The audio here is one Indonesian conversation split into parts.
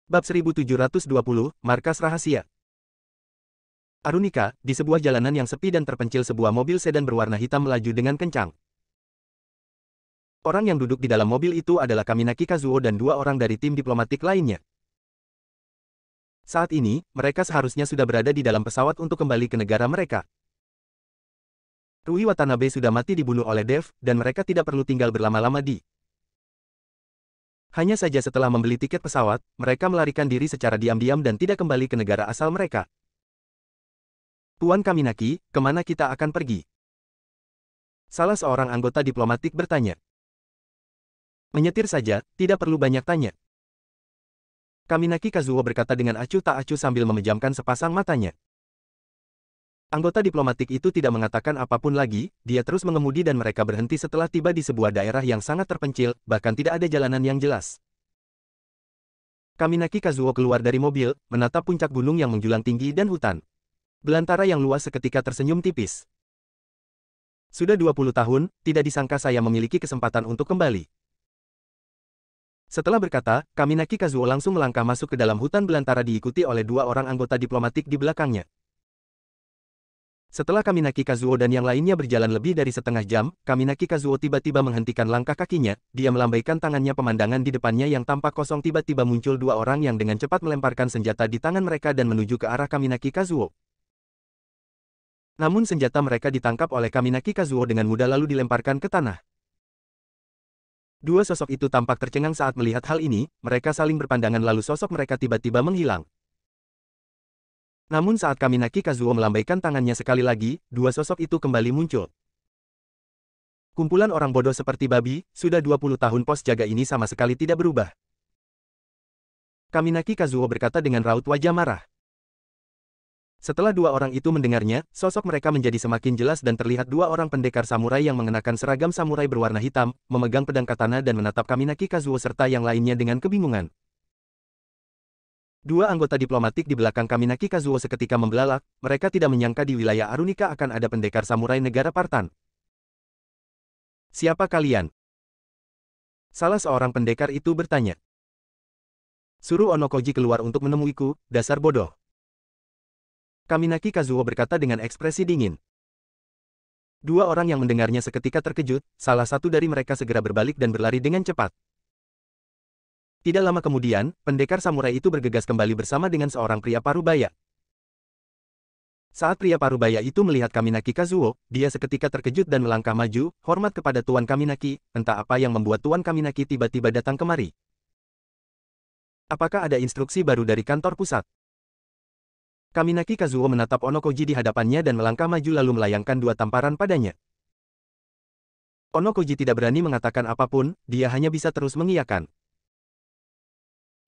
Bab 1720, Markas Rahasia. Arunika, di sebuah jalanan yang sepi dan terpencil sebuah mobil sedan berwarna hitam melaju dengan kencang. Orang yang duduk di dalam mobil itu adalah Kaminaki Kazuo dan dua orang dari tim diplomatik lainnya. Saat ini, mereka seharusnya sudah berada di dalam pesawat untuk kembali ke negara mereka. Rui Watanabe sudah mati dibunuh oleh Dev, dan mereka tidak perlu tinggal berlama-lama di. Hanya saja setelah membeli tiket pesawat, mereka melarikan diri secara diam-diam dan tidak kembali ke negara asal mereka. Tuan Kaminaki, kemana kita akan pergi? Salah seorang anggota diplomatik bertanya. Menyetir saja, tidak perlu banyak tanya. Kaminaki Kazuo berkata dengan acuh tak acuh sambil memejamkan sepasang matanya. Anggota diplomatik itu tidak mengatakan apapun lagi, dia terus mengemudi dan mereka berhenti setelah tiba di sebuah daerah yang sangat terpencil, bahkan tidak ada jalanan yang jelas. Kaminaki Kazuo keluar dari mobil, menatap puncak gunung yang menjulang tinggi dan hutan belantara yang luas seketika tersenyum tipis. Sudah 20 tahun, tidak disangka saya memiliki kesempatan untuk kembali. Setelah berkata, Kaminaki Kazuo langsung melangkah masuk ke dalam hutan belantara diikuti oleh dua orang anggota diplomatik di belakangnya. Setelah Kaminaki Kazuo dan yang lainnya berjalan lebih dari setengah jam, Kaminaki Kazuo tiba-tiba menghentikan langkah kakinya, dia melambaikan tangannya pemandangan di depannya yang tampak kosong tiba-tiba muncul dua orang yang dengan cepat melemparkan senjata di tangan mereka dan menuju ke arah Kaminaki Kazuo. Namun senjata mereka ditangkap oleh Kaminaki Kazuo dengan mudah lalu dilemparkan ke tanah. Dua sosok itu tampak tercengang saat melihat hal ini, mereka saling berpandangan lalu sosok mereka tiba-tiba menghilang. Namun saat Kaminaki Kazuo melambaikan tangannya sekali lagi, dua sosok itu kembali muncul. Kumpulan orang bodoh seperti babi, sudah 20 tahun pos jaga ini sama sekali tidak berubah. Kaminaki Kazuo berkata dengan raut wajah marah. Setelah dua orang itu mendengarnya, sosok mereka menjadi semakin jelas dan terlihat dua orang pendekar samurai yang mengenakan seragam samurai berwarna hitam, memegang pedang katana dan menatap Kaminaki Kazuo serta yang lainnya dengan kebingungan. Dua anggota diplomatik di belakang Kaminaki Kazuo seketika membelalak, mereka tidak menyangka di wilayah Arunika akan ada pendekar samurai negara Partan. Siapa kalian? Salah seorang pendekar itu bertanya. Suruh Onokoji keluar untuk menemuiku, dasar bodoh. Kaminaki Kazuo berkata dengan ekspresi dingin. Dua orang yang mendengarnya seketika terkejut, salah satu dari mereka segera berbalik dan berlari dengan cepat. Tidak lama kemudian, pendekar samurai itu bergegas kembali bersama dengan seorang pria parubaya. Saat pria parubaya itu melihat Kaminaki Kazuo, dia seketika terkejut dan melangkah maju, hormat kepada Tuan Kaminaki, entah apa yang membuat Tuan Kaminaki tiba-tiba datang kemari. Apakah ada instruksi baru dari kantor pusat? Kaminaki Kazuo menatap Onokoji di hadapannya dan melangkah maju lalu melayangkan dua tamparan padanya. Onokoji tidak berani mengatakan apapun, dia hanya bisa terus mengiyakan.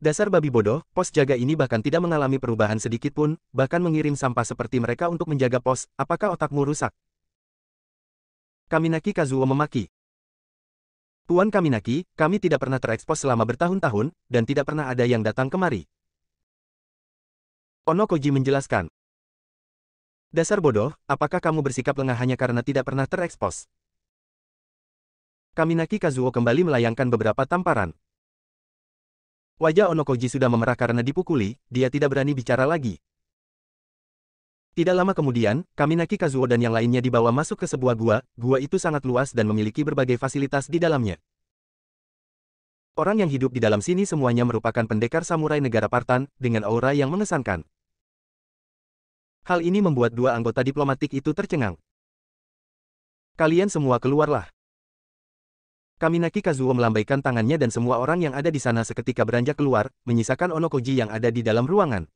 Dasar babi bodoh, pos jaga ini bahkan tidak mengalami perubahan sedikit pun, bahkan mengirim sampah seperti mereka untuk menjaga pos, apakah otakmu rusak? Kaminaki Kazuo memaki. Tuan Kaminaki, kami tidak pernah terekspos selama bertahun-tahun, dan tidak pernah ada yang datang kemari. Onokoji menjelaskan. Dasar bodoh, apakah kamu bersikap lengah hanya karena tidak pernah terekspos? Kaminaki Kazuo kembali melayangkan beberapa tamparan. Wajah Onokoji sudah memerah karena dipukuli, dia tidak berani bicara lagi. Tidak lama kemudian, Kaminaki Kazuo dan yang lainnya dibawa masuk ke sebuah gua itu sangat luas dan memiliki berbagai fasilitas di dalamnya. Orang yang hidup di dalam sini semuanya merupakan pendekar samurai negara Partan, dengan aura yang mengesankan. Hal ini membuat dua anggota diplomatik itu tercengang. Kalian semua keluarlah. Kaminaki Kazuo melambaikan tangannya dan semua orang yang ada di sana seketika beranjak keluar, menyisakan Onokoji yang ada di dalam ruangan.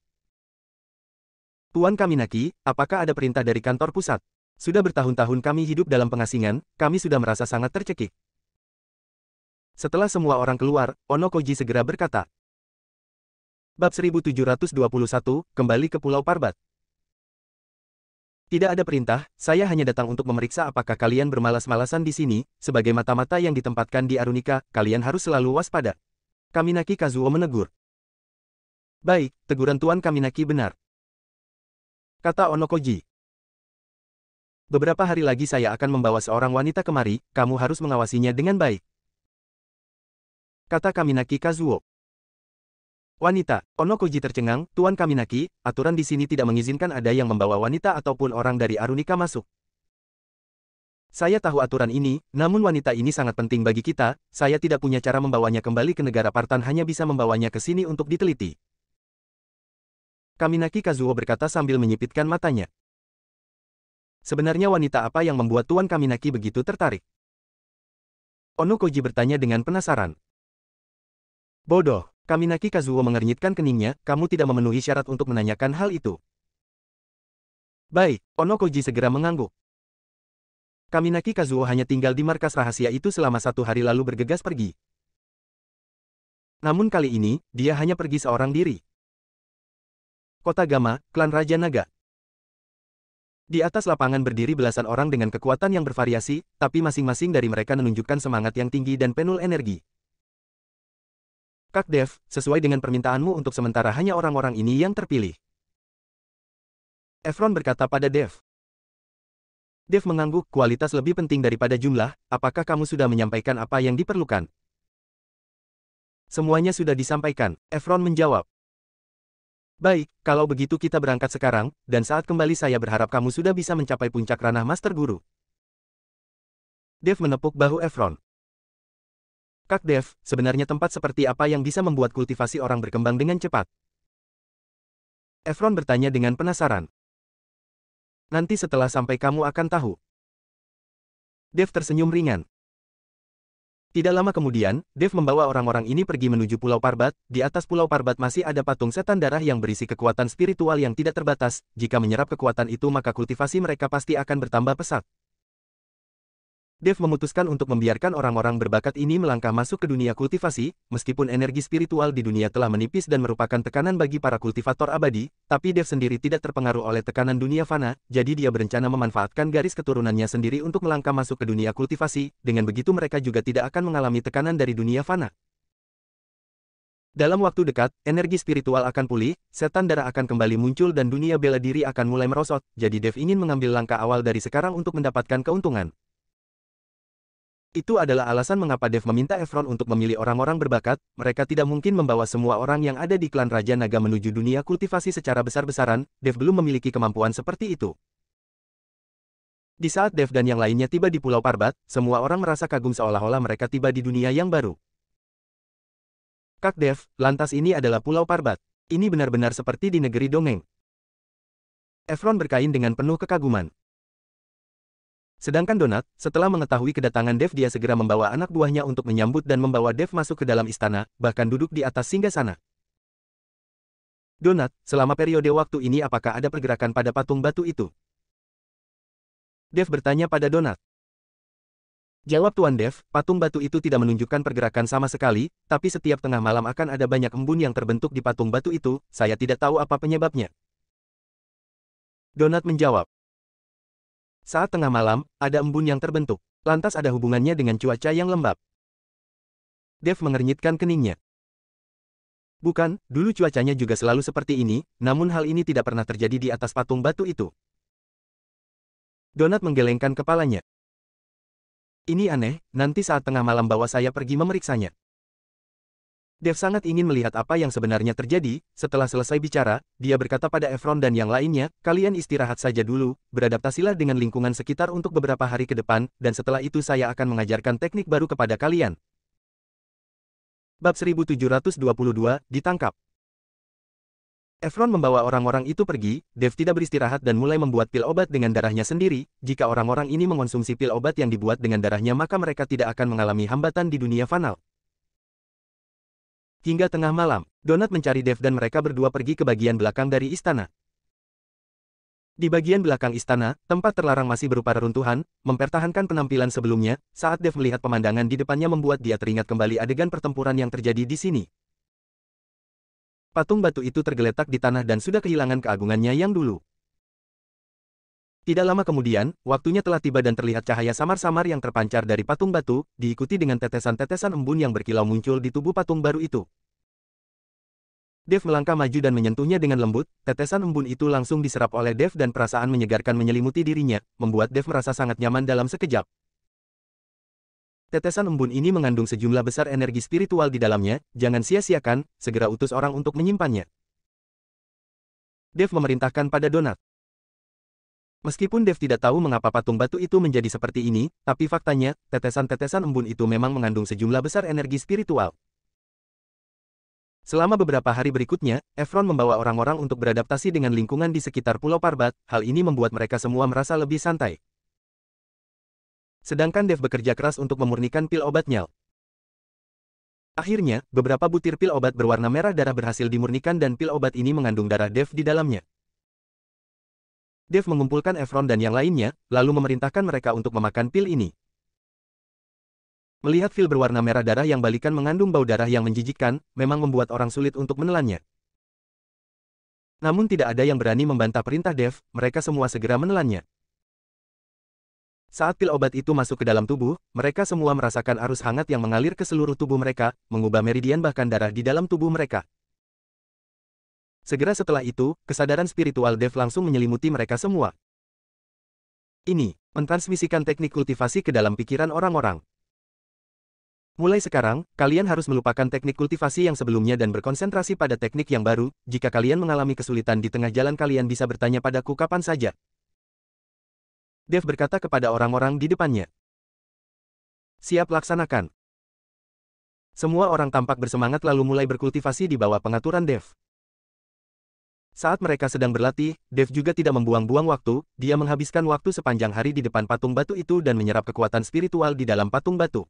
Tuan Kaminaki, apakah ada perintah dari kantor pusat? Sudah bertahun-tahun kami hidup dalam pengasingan, kami sudah merasa sangat tercekik. Setelah semua orang keluar, Onokoji segera berkata. Bab 1721, kembali ke Pulau Parbat. Tidak ada perintah, saya hanya datang untuk memeriksa apakah kalian bermalas-malasan di sini, sebagai mata-mata yang ditempatkan di Arunika, kalian harus selalu waspada. Kaminaki Kazuo menegur. Baik, teguran Tuan Kaminaki benar. Kata Onokoji. Beberapa hari lagi saya akan membawa seorang wanita kemari, kamu harus mengawasinya dengan baik. Kata Kaminaki Kazuo. Wanita, Onokoji tercengang, Tuan Kaminaki, aturan di sini tidak mengizinkan ada yang membawa wanita ataupun orang dari Arunika masuk. Saya tahu aturan ini, namun wanita ini sangat penting bagi kita, saya tidak punya cara membawanya kembali ke negara Partan hanya bisa membawanya ke sini untuk diteliti. Kaminaki Kazuo berkata sambil menyipitkan matanya. Sebenarnya wanita apa yang membuat Tuan Kaminaki begitu tertarik? Onokoji bertanya dengan penasaran. Bodoh. Kaminaki Kazuo mengernyitkan keningnya, kamu tidak memenuhi syarat untuk menanyakan hal itu. Baik, Onokoji segera mengangguk. Kaminaki Kazuo hanya tinggal di markas rahasia itu selama 1 hari lalu bergegas pergi. Namun kali ini, dia hanya pergi seorang diri. Kota Gama, klan Raja Naga. Di atas lapangan berdiri belasan orang dengan kekuatan yang bervariasi, tapi masing-masing dari mereka menunjukkan semangat yang tinggi dan penuh energi. Kak Dev, sesuai dengan permintaanmu untuk sementara hanya orang-orang ini yang terpilih. Efron berkata pada Dev. Dev mengangguk, kualitas lebih penting daripada jumlah, apakah kamu sudah menyampaikan apa yang diperlukan? Semuanya sudah disampaikan, Efron menjawab. Baik, kalau begitu kita berangkat sekarang, dan saat kembali saya berharap kamu sudah bisa mencapai puncak ranah Master Guru. Dev menepuk bahu Efron. Kak Dev, sebenarnya tempat seperti apa yang bisa membuat kultivasi orang berkembang dengan cepat? Efron bertanya dengan penasaran. Nanti setelah sampai kamu akan tahu. Dev tersenyum ringan. Tidak lama kemudian, Dev membawa orang-orang ini pergi menuju Pulau Parbat. Di atas Pulau Parbat masih ada patung setan darah yang berisi kekuatan spiritual yang tidak terbatas. Jika menyerap kekuatan itu maka kultivasi mereka pasti akan bertambah pesat. Dev memutuskan untuk membiarkan orang-orang berbakat ini melangkah masuk ke dunia kultivasi, meskipun energi spiritual di dunia telah menipis dan merupakan tekanan bagi para kultivator abadi, tapi Dev sendiri tidak terpengaruh oleh tekanan dunia fana, jadi dia berencana memanfaatkan garis keturunannya sendiri untuk melangkah masuk ke dunia kultivasi, dengan begitu mereka juga tidak akan mengalami tekanan dari dunia fana. Dalam waktu dekat, energi spiritual akan pulih, setan darah akan kembali muncul dan dunia bela diri akan mulai merosot, jadi Dev ingin mengambil langkah awal dari sekarang untuk mendapatkan keuntungan. Itu adalah alasan mengapa Dev meminta Efron untuk memilih orang-orang berbakat, mereka tidak mungkin membawa semua orang yang ada di klan Raja Naga menuju dunia kultivasi secara besar-besaran, Dev belum memiliki kemampuan seperti itu. Di saat Dev dan yang lainnya tiba di Pulau Parbat, semua orang merasa kagum seolah-olah mereka tiba di dunia yang baru. Kak Dev, lantas ini adalah Pulau Parbat. Ini benar-benar seperti di negeri dongeng. Efron berkain dengan penuh kekaguman. Sedangkan Donat, setelah mengetahui kedatangan Dev dia segera membawa anak buahnya untuk menyambut dan membawa Dev masuk ke dalam istana, bahkan duduk di atas singgasana. Donat, selama periode waktu ini apakah ada pergerakan pada patung batu itu? Dev bertanya pada Donat. Jawab Tuan Dev, patung batu itu tidak menunjukkan pergerakan sama sekali, tapi setiap tengah malam akan ada banyak embun yang terbentuk di patung batu itu, saya tidak tahu apa penyebabnya. Donat menjawab. Saat tengah malam, ada embun yang terbentuk. Lantas ada hubungannya dengan cuaca yang lembab. Dev mengernyitkan keningnya. Bukan, dulu cuacanya juga selalu seperti ini, namun hal ini tidak pernah terjadi di atas patung batu itu. Donat menggelengkan kepalanya. Ini aneh, nanti saat tengah malam bawa saya pergi memeriksanya. Dev sangat ingin melihat apa yang sebenarnya terjadi. Setelah selesai bicara, dia berkata pada Efron dan yang lainnya, kalian istirahat saja dulu, beradaptasilah dengan lingkungan sekitar untuk beberapa hari ke depan, dan setelah itu saya akan mengajarkan teknik baru kepada kalian. Bab 1722, ditangkap. Efron membawa orang-orang itu pergi, Dev tidak beristirahat dan mulai membuat pil obat dengan darahnya sendiri. Jika orang-orang ini mengonsumsi pil obat yang dibuat dengan darahnya maka mereka tidak akan mengalami hambatan di dunia fanal. Hingga tengah malam, Donat mencari Dev dan mereka berdua pergi ke bagian belakang dari istana. Di bagian belakang istana, tempat terlarang masih berupa reruntuhan, mempertahankan penampilan sebelumnya, saat Dev melihat pemandangan di depannya membuat dia teringat kembali adegan pertempuran yang terjadi di sini. Patung batu itu tergeletak di tanah dan sudah kehilangan keagungannya yang dulu. Tidak lama kemudian, waktunya telah tiba dan terlihat cahaya samar-samar yang terpancar dari patung batu, diikuti dengan tetesan-tetesan embun yang berkilau muncul di tubuh patung baru itu. Dev melangkah maju dan menyentuhnya dengan lembut, tetesan embun itu langsung diserap oleh Dev dan perasaan menyegarkan menyelimuti dirinya, membuat Dev merasa sangat nyaman dalam sekejap. Tetesan embun ini mengandung sejumlah besar energi spiritual di dalamnya, jangan sia-siakan, segera utus orang untuk menyimpannya. Dev memerintahkan pada Donat. Meskipun Dev tidak tahu mengapa patung batu itu menjadi seperti ini, tapi faktanya, tetesan-tetesan embun itu memang mengandung sejumlah besar energi spiritual. Selama beberapa hari berikutnya, Efron membawa orang-orang untuk beradaptasi dengan lingkungan di sekitar Pulau Parbat, hal ini membuat mereka semua merasa lebih santai. Sedangkan Dev bekerja keras untuk memurnikan pil obat Nyal. Akhirnya, beberapa butir pil obat berwarna merah darah berhasil dimurnikan dan pil obat ini mengandung darah Dev di dalamnya. Dev mengumpulkan Efron dan yang lainnya, lalu memerintahkan mereka untuk memakan pil ini. Melihat pil berwarna merah darah yang balikan mengandung bau darah yang menjijikkan, memang membuat orang sulit untuk menelannya. Namun tidak ada yang berani membantah perintah Dev, mereka semua segera menelannya. Saat pil obat itu masuk ke dalam tubuh, mereka semua merasakan arus hangat yang mengalir ke seluruh tubuh mereka, mengubah meridian bahkan darah di dalam tubuh mereka. Segera setelah itu, kesadaran spiritual Dev langsung menyelimuti mereka semua. Ini, mentransmisikan teknik kultivasi ke dalam pikiran orang-orang. Mulai sekarang, kalian harus melupakan teknik kultivasi yang sebelumnya dan berkonsentrasi pada teknik yang baru. Jika kalian mengalami kesulitan di tengah jalan kalian bisa bertanya padaku kapan saja. Dev berkata kepada orang-orang di depannya. Siap laksanakan. Semua orang tampak bersemangat lalu mulai berkultivasi di bawah pengaturan Dev. Saat mereka sedang berlatih, Dev juga tidak membuang-buang waktu, dia menghabiskan waktu sepanjang hari di depan patung batu itu dan menyerap kekuatan spiritual di dalam patung batu.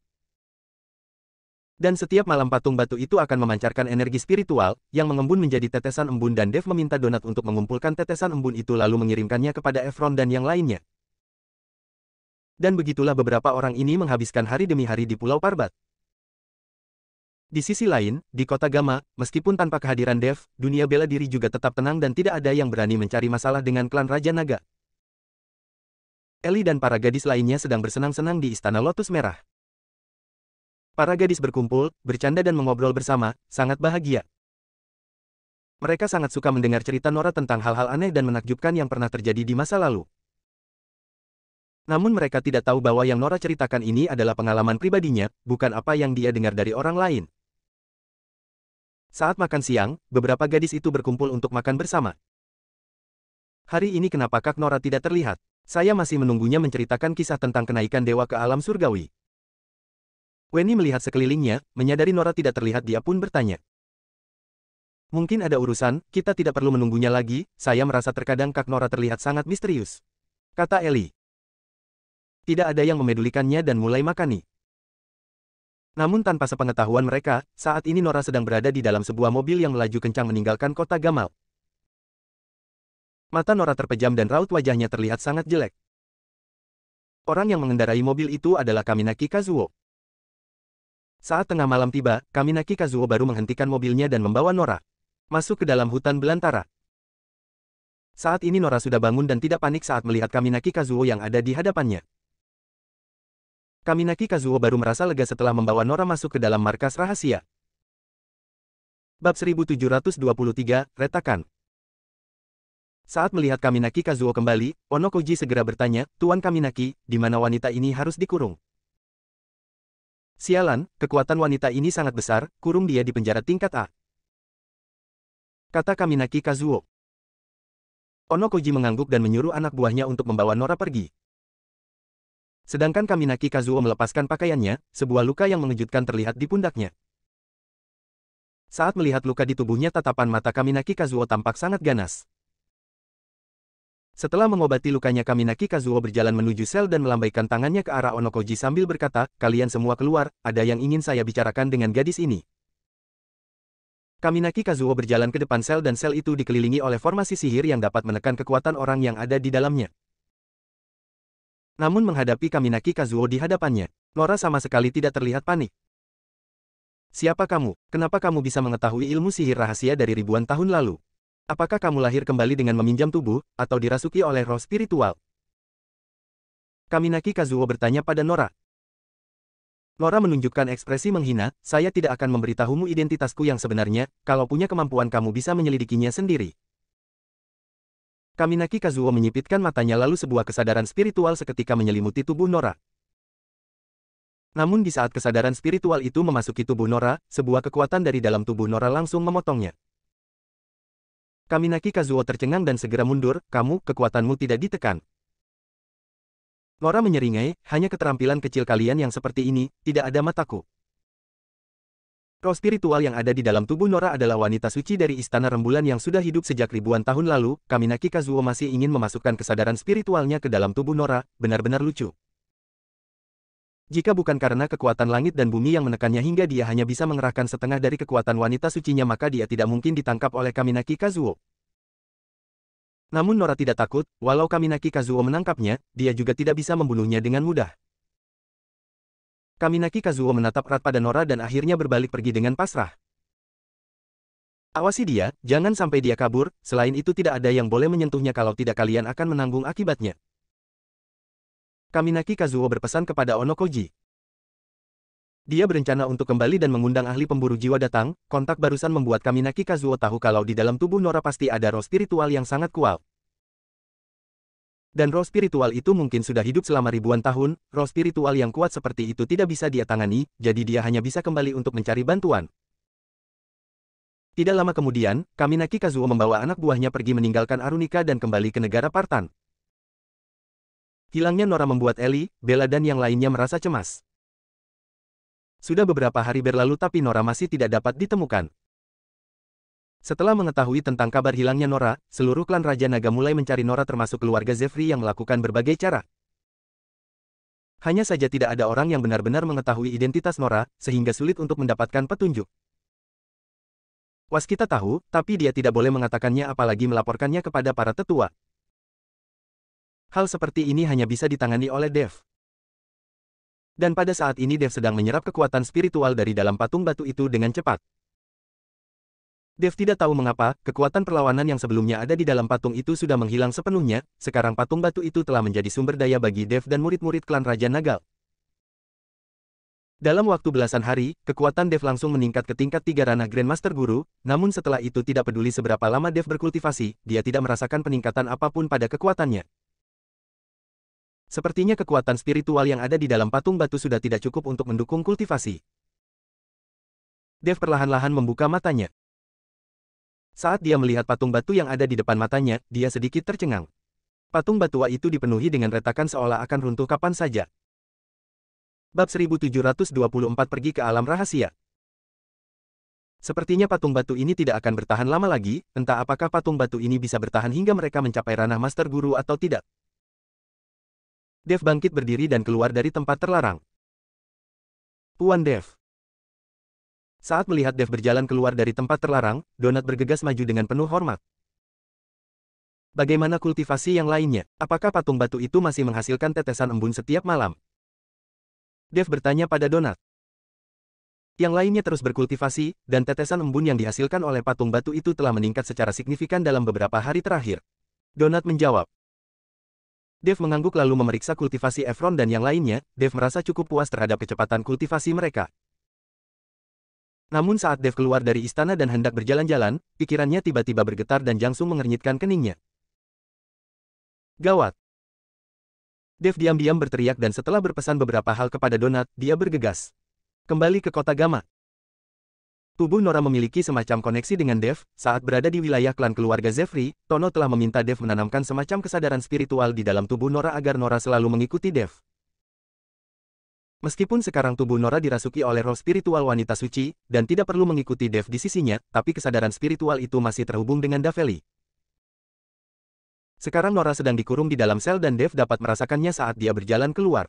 Dan setiap malam patung batu itu akan memancarkan energi spiritual, yang mengembun menjadi tetesan embun dan Dev meminta Donat untuk mengumpulkan tetesan embun itu lalu mengirimkannya kepada Efron dan yang lainnya. Dan begitulah beberapa orang ini menghabiskan hari demi hari di Pulau Parbat. Di sisi lain, di kota Gama, meskipun tanpa kehadiran Dev, dunia bela diri juga tetap tenang dan tidak ada yang berani mencari masalah dengan klan Raja Naga. Ellie dan para gadis lainnya sedang bersenang-senang di Istana Lotus Merah. Para gadis berkumpul, bercanda dan mengobrol bersama, sangat bahagia. Mereka sangat suka mendengar cerita Nora tentang hal-hal aneh dan menakjubkan yang pernah terjadi di masa lalu. Namun mereka tidak tahu bahwa yang Nora ceritakan ini adalah pengalaman pribadinya, bukan apa yang dia dengar dari orang lain. Saat makan siang, beberapa gadis itu berkumpul untuk makan bersama. Hari ini kenapa Kak Nora tidak terlihat? Saya masih menunggunya menceritakan kisah tentang kenaikan dewa ke alam surgawi. Wenny melihat sekelilingnya, menyadari Nora tidak terlihat dia pun bertanya. Mungkin ada urusan, kita tidak perlu menunggunya lagi, saya merasa terkadang Kak Nora terlihat sangat misterius. Kata Ellie. Tidak ada yang memedulikannya dan mulai makani. Namun tanpa sepengetahuan mereka, saat ini Nora sedang berada di dalam sebuah mobil yang melaju kencang meninggalkan kota Gamal. Mata Nora terpejam dan raut wajahnya terlihat sangat jelek. Orang yang mengendarai mobil itu adalah Kaminaki Kazuo. Saat tengah malam tiba, Kaminaki Kazuo baru menghentikan mobilnya dan membawa Nora masuk ke dalam hutan belantara. Saat ini Nora sudah bangun dan tidak panik saat melihat Kaminaki Kazuo yang ada di hadapannya. Kaminaki Kazuo baru merasa lega setelah membawa Nora masuk ke dalam markas rahasia. Bab 1723, Retakan. Saat melihat Kaminaki Kazuo kembali, Ono Koji segera bertanya, Tuan Kaminaki, di mana wanita ini harus dikurung? Sialan, kekuatan wanita ini sangat besar, kurung dia di penjara tingkat A. Kata Kaminaki Kazuo. Ono Koji mengangguk dan menyuruh anak buahnya untuk membawa Nora pergi. Sedangkan Kaminaki Kazuo melepaskan pakaiannya, sebuah luka yang mengejutkan terlihat di pundaknya. Saat melihat luka di tubuhnya tatapan mata Kaminaki Kazuo tampak sangat ganas. Setelah mengobati lukanya Kaminaki Kazuo berjalan menuju sel dan melambaikan tangannya ke arah Ono Koji sambil berkata, kalian semua keluar, ada yang ingin saya bicarakan dengan gadis ini. Kaminaki Kazuo berjalan ke depan sel dan sel itu dikelilingi oleh formasi sihir yang dapat menekan kekuatan orang yang ada di dalamnya. Namun menghadapi Kaminaki Kazuo di hadapannya, Nora sama sekali tidak terlihat panik. Siapa kamu? Kenapa kamu bisa mengetahui ilmu sihir rahasia dari ribuan tahun lalu? Apakah kamu lahir kembali dengan meminjam tubuh, atau dirasuki oleh roh spiritual? Kaminaki Kazuo bertanya pada Nora. Nora menunjukkan ekspresi menghina, saya tidak akan memberitahumu identitasku yang sebenarnya, kalau punya kemampuan kamu bisa menyelidikinya sendiri. Kaminaki Kazuo menyipitkan matanya lalu sebuah kesadaran spiritual seketika menyelimuti tubuh Nora. Namun di saat kesadaran spiritual itu memasuki tubuh Nora, sebuah kekuatan dari dalam tubuh Nora langsung memotongnya. Kaminaki Kazuo tercengang dan segera mundur, kekuatanmu tidak ditekan. Nora menyeringai, hanya keterampilan kecil kalian yang seperti ini, tidak ada mataku. Roh spiritual yang ada di dalam tubuh Nora adalah wanita suci dari Istana Rembulan yang sudah hidup sejak ribuan tahun lalu. Kaminaki Kazuo masih ingin memasukkan kesadaran spiritualnya ke dalam tubuh Nora, benar-benar lucu. Jika bukan karena kekuatan langit dan bumi yang menekannya hingga dia hanya bisa mengerahkan setengah dari kekuatan wanita sucinya, maka dia tidak mungkin ditangkap oleh Kaminaki Kazuo. Namun Nora tidak takut, walau Kaminaki Kazuo menangkapnya, dia juga tidak bisa membunuhnya dengan mudah. Kaminaki Kazuo menatap erat pada Nora dan akhirnya berbalik pergi dengan pasrah. Awasi dia, jangan sampai dia kabur, selain itu tidak ada yang boleh menyentuhnya kalau tidak kalian akan menanggung akibatnya. Kaminaki Kazuo berpesan kepada Ono Koji. Dia berencana untuk kembali dan mengundang ahli pemburu jiwa datang. Kontak barusan membuat Kaminaki Kazuo tahu kalau di dalam tubuh Nora pasti ada roh spiritual yang sangat kuat. Dan roh spiritual itu mungkin sudah hidup selama ribuan tahun. Roh spiritual yang kuat seperti itu tidak bisa dia tangani, jadi dia hanya bisa kembali untuk mencari bantuan. Tidak lama kemudian, Kaminaki Kazuo membawa anak buahnya pergi meninggalkan Arunika dan kembali ke negara Partan. Hilangnya Nora membuat Ellie, Bella dan yang lainnya merasa cemas. Sudah beberapa hari berlalu tapi Nora masih tidak dapat ditemukan. Setelah mengetahui tentang kabar hilangnya Nora, seluruh klan Raja Naga mulai mencari Nora termasuk keluarga Zefri yang melakukan berbagai cara. Hanya saja tidak ada orang yang benar-benar mengetahui identitas Nora, sehingga sulit untuk mendapatkan petunjuk. Waskita tahu, tapi dia tidak boleh mengatakannya apalagi melaporkannya kepada para tetua. Hal seperti ini hanya bisa ditangani oleh Dev. Dan pada saat ini Dev sedang menyerap kekuatan spiritual dari dalam patung batu itu dengan cepat. Dev tidak tahu mengapa, kekuatan perlawanan yang sebelumnya ada di dalam patung itu sudah menghilang sepenuhnya, sekarang patung batu itu telah menjadi sumber daya bagi Dev dan murid-murid klan Raja Naga. Dalam waktu belasan hari, kekuatan Dev langsung meningkat ke tingkat 3 ranah Grandmaster Guru, namun setelah itu tidak peduli seberapa lama Dev berkultivasi, dia tidak merasakan peningkatan apapun pada kekuatannya. Sepertinya kekuatan spiritual yang ada di dalam patung batu sudah tidak cukup untuk mendukung kultivasi. Dev perlahan-lahan membuka matanya. Saat dia melihat patung batu yang ada di depan matanya, dia sedikit tercengang. Patung batu itu dipenuhi dengan retakan seolah akan runtuh kapan saja. Bab 1724 pergi ke alam rahasia. Sepertinya patung batu ini tidak akan bertahan lama lagi, entah apakah patung batu ini bisa bertahan hingga mereka mencapai ranah Master Guru atau tidak. Dev bangkit berdiri dan keluar dari tempat terlarang. Tuan Dev. Saat melihat Dev berjalan keluar dari tempat terlarang, Donat bergegas maju dengan penuh hormat. Bagaimana kultivasi yang lainnya? Apakah patung batu itu masih menghasilkan tetesan embun setiap malam? Dev bertanya pada Donat. Yang lainnya terus berkultivasi, dan tetesan embun yang dihasilkan oleh patung batu itu telah meningkat secara signifikan dalam beberapa hari terakhir. Donat menjawab. Dev mengangguk lalu memeriksa kultivasi Efron dan yang lainnya. Dev merasa cukup puas terhadap kecepatan kultivasi mereka. Namun saat Dev keluar dari istana dan hendak berjalan-jalan, pikirannya tiba-tiba bergetar dan langsung mengernyitkan keningnya. Gawat! Dev diam-diam berteriak dan setelah berpesan beberapa hal kepada Donat, dia bergegas. Kembali ke kota Gama. Tubuh Nora memiliki semacam koneksi dengan Dev. Saat berada di wilayah klan keluarga Zefri, Tono telah meminta Dev menanamkan semacam kesadaran spiritual di dalam tubuh Nora agar Nora selalu mengikuti Dev. Meskipun sekarang tubuh Nora dirasuki oleh roh spiritual wanita suci, dan tidak perlu mengikuti Dev di sisinya, tapi kesadaran spiritual itu masih terhubung dengan Daveli. Sekarang Nora sedang dikurung di dalam sel dan Dev dapat merasakannya saat dia berjalan keluar.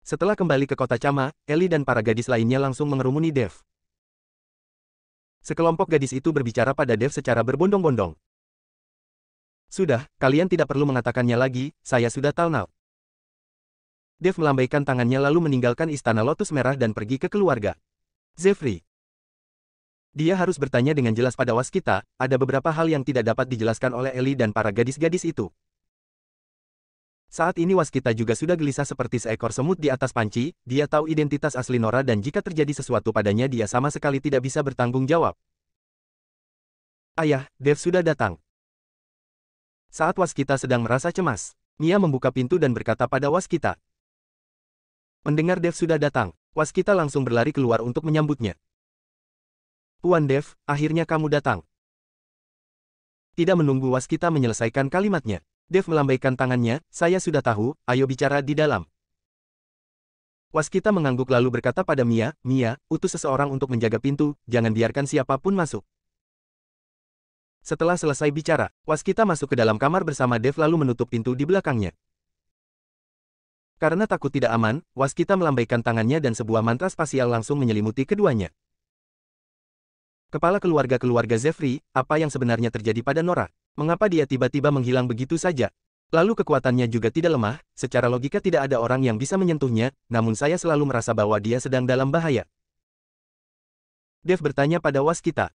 Setelah kembali ke kota Chama, Ellie dan para gadis lainnya langsung mengerumuni Dev. Sekelompok gadis itu berbicara pada Dev secara berbondong-bondong. Sudah, kalian tidak perlu mengatakannya lagi, saya sudah tahu. Dev melambaikan tangannya lalu meninggalkan istana Lotus Merah dan pergi ke keluarga Zefri. Dia harus bertanya dengan jelas pada Waskita, ada beberapa hal yang tidak dapat dijelaskan oleh Ellie dan para gadis-gadis itu. Saat ini Waskita juga sudah gelisah seperti seekor semut di atas panci, dia tahu identitas asli Nora dan jika terjadi sesuatu padanya dia sama sekali tidak bisa bertanggung jawab. Ayah, Dev sudah datang. Saat Waskita sedang merasa cemas, Mia membuka pintu dan berkata pada Waskita. Mendengar Dev sudah datang, waskita langsung berlari keluar untuk menyambutnya. Tuan Dev, akhirnya kamu datang. Tidak menunggu waskita menyelesaikan kalimatnya, Dev melambaikan tangannya, saya sudah tahu, ayo bicara di dalam. Waskita mengangguk lalu berkata pada Mia, Mia, utus seseorang untuk menjaga pintu, jangan biarkan siapapun masuk. Setelah selesai bicara, waskita masuk ke dalam kamar bersama Dev lalu menutup pintu di belakangnya. Karena takut tidak aman, waskita melambaikan tangannya dan sebuah mantra spasial langsung menyelimuti keduanya. Kepala keluarga Zefri, apa yang sebenarnya terjadi pada Nora? Mengapa dia tiba-tiba menghilang begitu saja? Lalu kekuatannya juga tidak lemah, secara logika tidak ada orang yang bisa menyentuhnya, namun saya selalu merasa bahwa dia sedang dalam bahaya. Dev bertanya pada waskita.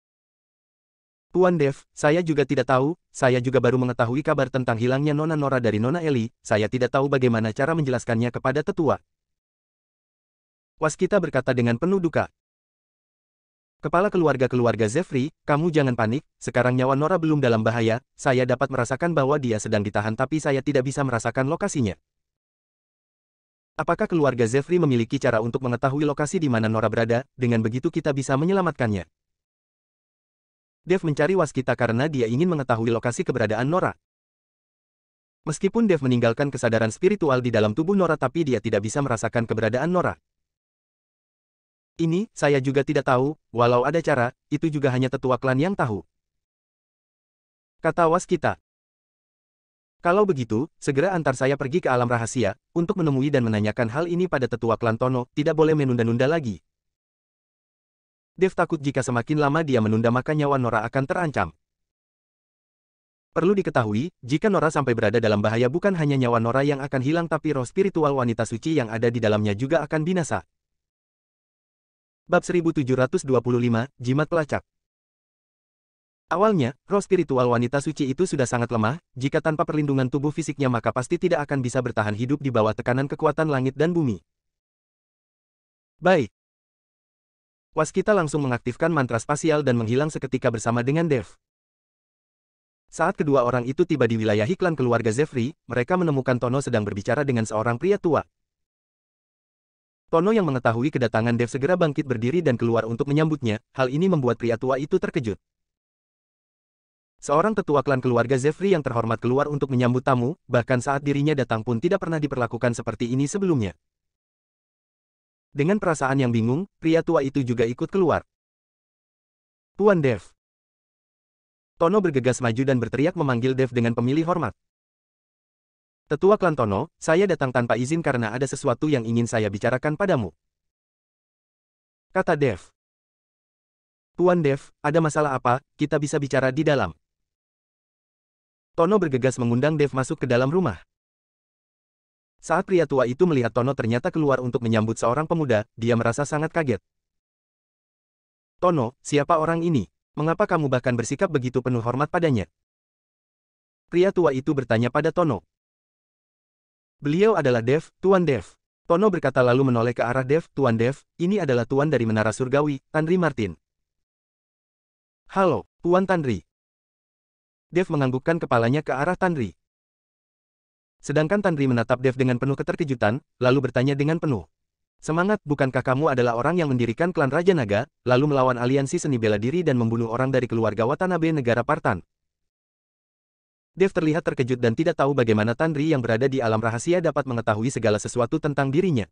Tuan Dev, saya juga tidak tahu, saya juga baru mengetahui kabar tentang hilangnya Nona Nora dari Nona Eli, saya tidak tahu bagaimana cara menjelaskannya kepada tetua. Waskita berkata dengan penuh duka. Kepala keluarga Zefri, kamu jangan panik, sekarang nyawa Nora belum dalam bahaya, saya dapat merasakan bahwa dia sedang ditahan tapi saya tidak bisa merasakan lokasinya. Apakah keluarga Zefri memiliki cara untuk mengetahui lokasi di mana Nora berada, dengan begitu kita bisa menyelamatkannya? Dev mencari waskita karena dia ingin mengetahui lokasi keberadaan Nora. Meskipun Dev meninggalkan kesadaran spiritual di dalam tubuh Nora tapi dia tidak bisa merasakan keberadaan Nora. Ini, saya juga tidak tahu, walau ada cara, itu juga hanya tetua klan yang tahu. Kata waskita. Kalau begitu, segera antar saya pergi ke alam rahasia, untuk menemui dan menanyakan hal ini pada tetua klan Tono, tidak boleh menunda-nunda lagi. Dev takut jika semakin lama dia menunda maka nyawa Nora akan terancam. Perlu diketahui, jika Nora sampai berada dalam bahaya bukan hanya nyawa Nora yang akan hilang tapi roh spiritual wanita suci yang ada di dalamnya juga akan binasa. Bab 1725, Jimat Pelacak. Awalnya, roh spiritual wanita suci itu sudah sangat lemah, jika tanpa perlindungan tubuh fisiknya maka pasti tidak akan bisa bertahan hidup di bawah tekanan kekuatan langit dan bumi. Baik. Waskita langsung mengaktifkan mantra spasial dan menghilang seketika bersama dengan Dev. Saat kedua orang itu tiba di wilayah iklan keluarga Zefri, mereka menemukan Tono sedang berbicara dengan seorang pria tua. Tono yang mengetahui kedatangan Dev segera bangkit berdiri dan keluar untuk menyambutnya, hal ini membuat pria tua itu terkejut. Seorang tetua klan keluarga Zefri yang terhormat keluar untuk menyambut tamu, bahkan saat dirinya datang pun tidak pernah diperlakukan seperti ini sebelumnya. Dengan perasaan yang bingung, pria tua itu juga ikut keluar. Tuan Dev. Tono bergegas maju dan berteriak memanggil Dev dengan pemilih hormat. Tetua klan Tono, saya datang tanpa izin karena ada sesuatu yang ingin saya bicarakan padamu. Kata Dev. Tuan Dev, ada masalah apa, kita bisa bicara di dalam. Tono bergegas mengundang Dev masuk ke dalam rumah. Saat pria tua itu melihat Tono ternyata keluar untuk menyambut seorang pemuda, dia merasa sangat kaget. Tono, siapa orang ini? Mengapa kamu bahkan bersikap begitu penuh hormat padanya? Pria tua itu bertanya pada Tono. Beliau adalah Dev, Tuan Dev. Tono berkata lalu menoleh ke arah Dev, Tuan Dev, ini adalah Tuan dari Menara Surgawi, Tanri Martin. Halo, Tuan Tanri. Dev menganggukkan kepalanya ke arah Tanri. Sedangkan Tanri menatap Dev dengan penuh keterkejutan, lalu bertanya dengan penuh semangat, bukankah kamu adalah orang yang mendirikan klan Raja Naga, lalu melawan aliansi seni bela diri dan membunuh orang dari keluarga Watanabe negara Partan? Dev terlihat terkejut dan tidak tahu bagaimana Tanri yang berada di alam rahasia dapat mengetahui segala sesuatu tentang dirinya.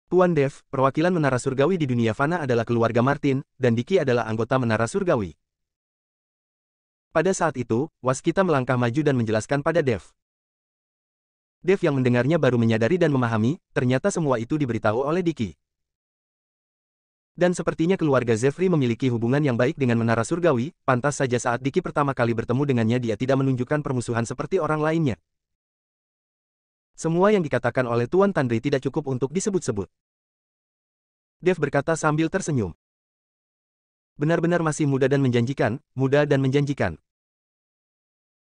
Tuan Dev, perwakilan Menara Surgawi di dunia fana adalah keluarga Martin, dan Diki adalah anggota Menara Surgawi. Pada saat itu, waskita melangkah maju dan menjelaskan pada Dev. Dev yang mendengarnya baru menyadari dan memahami, ternyata semua itu diberitahu oleh Diki. Dan sepertinya keluarga Zefri memiliki hubungan yang baik dengan Menara Surgawi, pantas saja saat Diki pertama kali bertemu dengannya dia tidak menunjukkan permusuhan seperti orang lainnya. Semua yang dikatakan oleh Tuan Tanri tidak cukup untuk disebut-sebut. Dev berkata sambil tersenyum. Benar-benar masih muda dan menjanjikan, muda dan menjanjikan.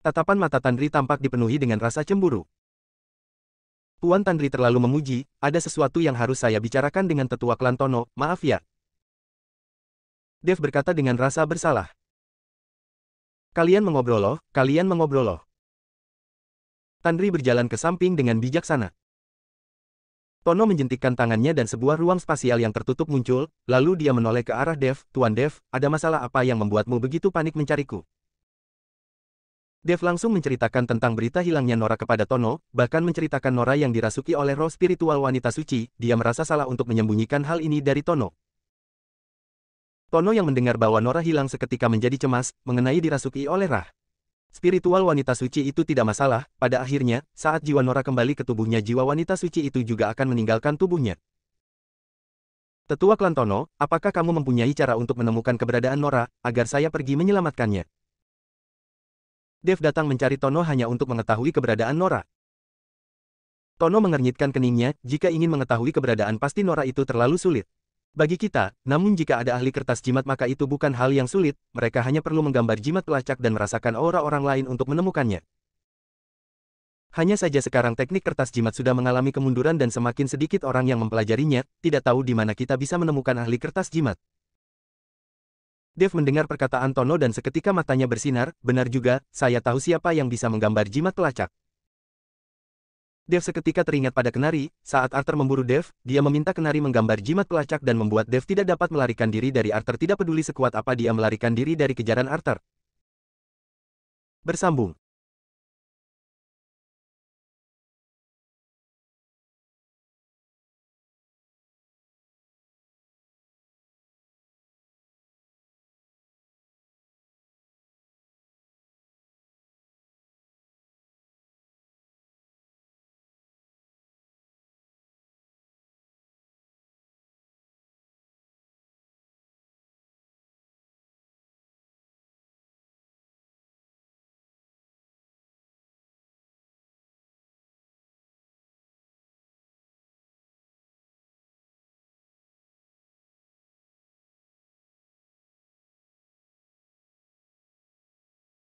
Tatapan mata Tanri tampak dipenuhi dengan rasa cemburu. Tuan Tanri terlalu memuji, ada sesuatu yang harus saya bicarakan dengan tetua klan Tono, maaf ya. Dev berkata dengan rasa bersalah. Kalian mengobrol loh, kalian mengobrol loh. Tanri berjalan ke samping dengan bijaksana. Tono menjentikkan tangannya dan sebuah ruang spasial yang tertutup muncul, lalu dia menoleh ke arah Dev. Tuan Dev, ada masalah apa yang membuatmu begitu panik mencariku? Dev langsung menceritakan tentang berita hilangnya Nora kepada Tono, bahkan menceritakan Nora yang dirasuki oleh roh spiritual wanita suci. Dia merasa salah untuk menyembunyikan hal ini dari Tono. Tono yang mendengar bahwa Nora hilang seketika menjadi cemas, mengenai dirasuki oleh Rah. Spiritual wanita suci itu tidak masalah, pada akhirnya, saat jiwa Nora kembali ke tubuhnya jiwa wanita suci itu juga akan meninggalkan tubuhnya. Tetua klan Tono, apakah kamu mempunyai cara untuk menemukan keberadaan Nora, agar saya pergi menyelamatkannya? Dev datang mencari Tono hanya untuk mengetahui keberadaan Nora. Tono mengernyitkan keningnya, jika ingin mengetahui keberadaan pasti Nora itu terlalu sulit. Bagi kita, namun jika ada ahli kertas jimat maka itu bukan hal yang sulit, mereka hanya perlu menggambar jimat pelacak dan merasakan aura orang lain untuk menemukannya. Hanya saja sekarang teknik kertas jimat sudah mengalami kemunduran dan semakin sedikit orang yang mempelajarinya, tidak tahu di mana kita bisa menemukan ahli kertas jimat. Dev mendengar perkataan Tono dan seketika matanya bersinar, benar juga, saya tahu siapa yang bisa menggambar jimat pelacak. Dev seketika teringat pada Kenari, saat Arthur memburu Dev, dia meminta Kenari menggambar jimat pelacak dan membuat Dev tidak dapat melarikan diri dari Arthur tidak peduli sekuat apa dia melarikan diri dari kejaran Arthur. Bersambung.